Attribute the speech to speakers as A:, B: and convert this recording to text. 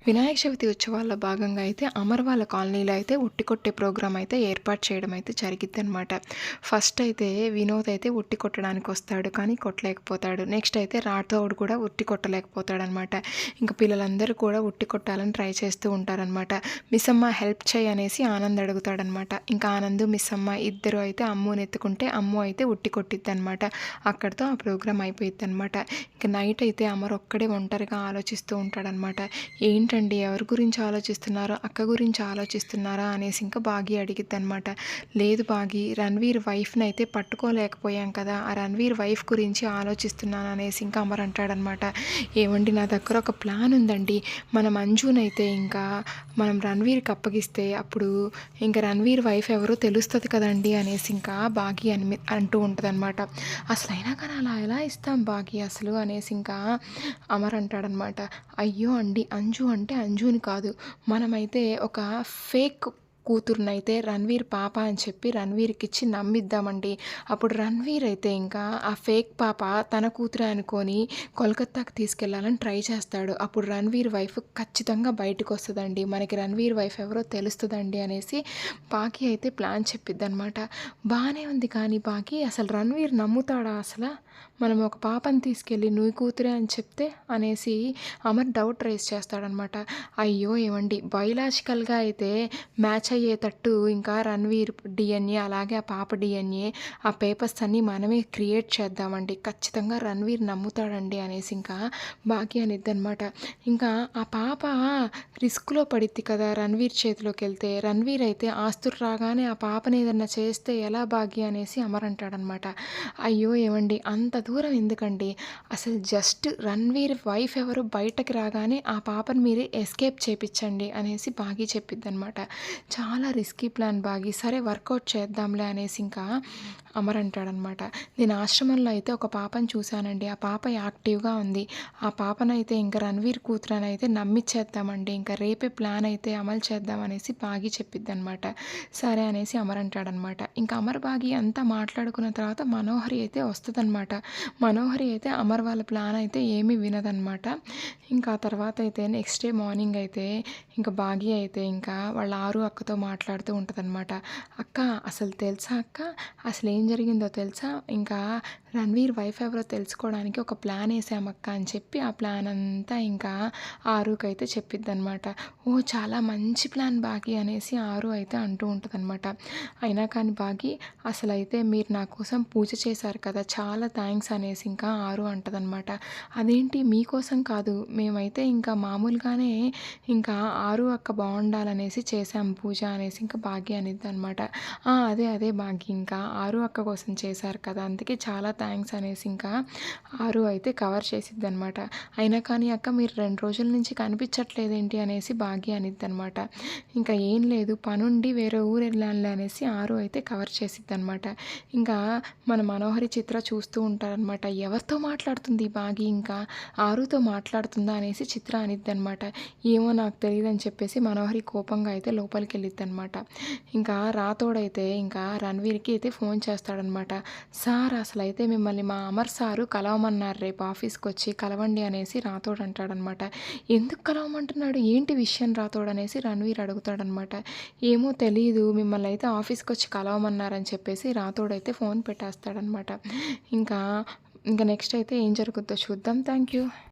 A: వినాయక చవితి ఉత్సవాల్లో భాగంగా అయితే అమర్ వాళ్ళ కాలనీలో అయితే ఉట్టి కొట్టే ప్రోగ్రామ్ అయితే ఏర్పాటు చేయడం అయితే జరిగిద్దనమాట. ఫస్ట్ అయితే వినోద్ అయితే ఉట్టి కొట్టడానికి వస్తాడు, కానీ కొట్టలేకపోతాడు. నెక్స్ట్ అయితే రాథోడ్ కూడా ఉట్టి కొట్టలేకపోతాడనమాట. ఇంకా పిల్లలందరూ కూడా ఉట్టి కొట్టాలని ట్రై చేస్తూ ఉంటారనమాట. మిస్సమ్మ హెల్ప్ చేయి అనేసి ఆనంద్ అడుగుతాడనమాట. ఇంకా ఆనంద్ మిస్సమ్మ ఇద్దరు అయితే అమ్ముని ఎత్తుకుంటే అమ్ము అయితే ఉట్టి కొట్టిద్దనమాట. అక్కడితో ఆ ప్రోగ్రామ్ అయిపోయిద్దనమాట. ఇంకా నైట్ అయితే అమర్ ఒక్కడే ఒంటరిగా ఆలోచిస్తూ ఉంటాడనమాట. ఏంటండి ఎవరి గురించి ఆలోచిస్తున్నారో, అక్క గురించి ఆలోచిస్తున్నారా అనేసి ఇంకా బాగి అడిగిద్దనమాట. లేదు బాగి, రణ్వీర్ వైఫ్ని అయితే పట్టుకోలేకపోయాం కదా, ఆ రణ్వీర్ వైఫ్ గురించి ఆలోచిస్తున్నాను అనేసి ఇంకా అమర్ అంటాడనమాట. ఏమండి, నా దగ్గర ఒక ప్లాన్ ఉందండి. మనం అంజునైతే ఇంకా మనం రణ్వీర్కి అప్పగిస్తే అప్పుడు ఇంకా రణ్వీర్ వైఫ్ ఎవరో తెలుస్తుంది కదండి అనేసి ఇంకా బాగి అంటూ ఉంటుందన్నమాట. అసలు అయినా కానీ అలా ఎలా ఇస్తాం బాగి అసలు అనేసి ఇంకా అమర్ అంటాడనమాట. అయ్యో అండి, అంజు అంటే అంజుని కాదు, మనమైతే ఒక ఫేక్ కూతురునైతే రణ్వీర్ పాప అని చెప్పి రణ్వీర్కిచ్చి నమ్మిద్దామండి. అప్పుడు రణ్వీర్ అయితే ఇంకా ఆ ఫేక్ పాప తన కూతురే అనుకొని కోల్కత్తాకి తీసుకెళ్లాలని ట్రై చేస్తాడు. అప్పుడు రణ్వీర్ వైఫ్ ఖచ్చితంగా బయటకు వస్తుందండి, మనకి రణ్వీర్ వైఫ్ ఎవరో తెలుస్తుందండి అనేసి బాకి అయితే ప్లాన్ చెప్పిద్దనమాట. బాగానే ఉంది, కానీ బాకి అసలు రణ్వీర్ నమ్ముతాడా అసలు? మనం ఒక పాపని తీసుకెళ్ళి నువ్వు కూతురే అని చెప్తే అనేసి అమర్ డౌట్ రైజ్ చేస్తాడనమాట. అయ్యో ఏమండి, బయోలాజికల్గా అయితే మ్యాచ్ అయ్యేటట్టు ఇంకా రణ్వీర్ డిఎన్ఏ అలాగే ఆ పాప డిఎన్ఏ ఆ పేపర్స్ అన్నీ మనమే క్రియేట్ చేద్దామండి, ఖచ్చితంగా రణ్వీర్ నమ్ముతాడండి అనేసి ఇంకా బాకి అనిద్దనమాట. ఇంకా ఆ పాప రిస్క్లో పడిద్ది కదా రణ్వీర్ చేతిలోకి వెళ్తే, రణ్వీర్ అయితే ఆస్తులు రాగానే ఆ పాపని ఏదన్నా చేస్తే ఎలా బాగి అనేసి అమర్ అంటాడనమాట. అయ్యో ఏమండి, అంత దూరం ఎందుకండి, అసలు జస్ట్ రణ్వీర్ వైఫ్ ఎవరు బయటకి రాగానే ఆ పాపను మీరే ఎస్కేప్ చేపించండి అనేసి బాగి చెప్పిద్దనమాట. చాలా రిస్కీ ప్లాన్ బాగి, సరే వర్కౌట్ చేద్దాంలే అనేసి ఇంకా అమర్ అంటాడనమాట. నేను ఆశ్రమంలో అయితే ఒక పాపను చూశానండి, ఆ పాప యాక్టివ్గా ఉంది, ఆ పాపనైతే ఇంకా రణ్వీర్ కూతురని అయితే నమ్మిచ్చేద్దామండి, ఇంకా రేపే ప్లాన్ అయితే అమలు చేద్దామనేసి బాగి చెప్పిద్దనమాట. సరే అనేసి అమర్ అంటాడనమాట. ఇంకా అమర్ బాగి అంతా మాట్లాడుకున్న తర్వాత మనోహరి అయితే వస్తుందన్నమాట. మనోహరి అయితే అమర్ వాళ్ళ ప్లాన్ అయితే ఏమీ వినదనమాట. ఇంకా ఆ తర్వాత అయితే నెక్స్ట్ డే మార్నింగ్ అయితే ఇంకా బాగి అయితే ఇంకా వాళ్ళ ఆరు అక్కతో మాట్లాడుతూ ఉంటుందన్నమాట. అక్క అసలు తెలుసా అక్క, అసలు ఏం జరిగిందో తెలుసా, ఇంకా రణ్వీర్ వైఫ్ ఎవరో తెలుసుకోవడానికి ఒక ప్లాన్ వేసామక్క అని చెప్పి ఆ ప్లాన్ అంతా ఇంకా ఆరుకి అయితే చెప్పిద్దనమాట. ఓ చాలా మంచి ప్లాన్ బాగి అనేసి ఆరు అయితే అంటూ ఉంటుందన్నమాట. అయినా కానీ బాగి అసలు అయితే మీరు నా కోసం పూజ చేశారు కదా, చాలా థ్యాంక్స్ అనేసి ఇంకా ఆరు అంటదనమాట. అదేంటి మీకోసం కాదు, మేమైతే ఇంకా మామూలుగానే ఇంకా ఆరు అక్క బాగుండాలనేసి చేశాం పూజ అనేసి ఇంకా భాగ్య అనిద్ది అనమాట. అదే అదే భాగ్య, ఇంకా ఆరు అక్క కోసం చేశారు కదా అందుకే చాలా థ్యాంక్స్ అనేసి ఇంకా ఆరు అయితే కవర్ చేసిద్ది అనమాట. అయినా కానీ అక్క మీరు 2 రోజుల నుంచి కనిపించట్లేదేంటి అనేసి భాగ్య అనిద్ది అనమాట. ఇంకా ఏం లేదు, పనుండి వేరే ఊరు వెళ్ళానులే అనేసి ఆరు అయితే కవర్ చేసిద్ది అనమాట. ఇంకా మన మనోహరి చిత్ర చూస్తూ ఉంటారనమాట. ఎవరితో మాట్లాడుతుంది బాగి, ఇంకా ఆరుతో మాట్లాడుతుందా అనేసి చిత్ర అనిద్ది అనమాట. ఏమో నాకు తెలియదు అని చెప్పేసి మనోహరి కోపంగా అయితే లోపలికి వెళ్ళిద్ది అనమాట. ఇంకా రాతోడైతే ఇంకా రణ్వీర్కి అయితే ఫోన్ చేస్తాడనమాట. సార్ అసలు అయితే మిమ్మల్ని మా అమర్ సారు కలవమన్నారు, రేపు ఆఫీస్కి వచ్చి కలవండి అనేసి రాతోడు అంటాడనమాట. ఎందుకు కలవమంటున్నాడు, ఏంటి విషయం రాతోడు అనేసి రణ్వీర్ అడుగుతాడనమాట. ఏమో తెలీదు, మిమ్మల్ని అయితే ఆఫీస్కి వచ్చి కలవమన్నారని చెప్పేసి రాతోడైతే ఫోన్ పెట్టేస్తాడనమాట. ఇంకా ఇంకా నెక్స్ట్ అయితే ఏం జరుగుద్దో చూద్దాం. Thank you.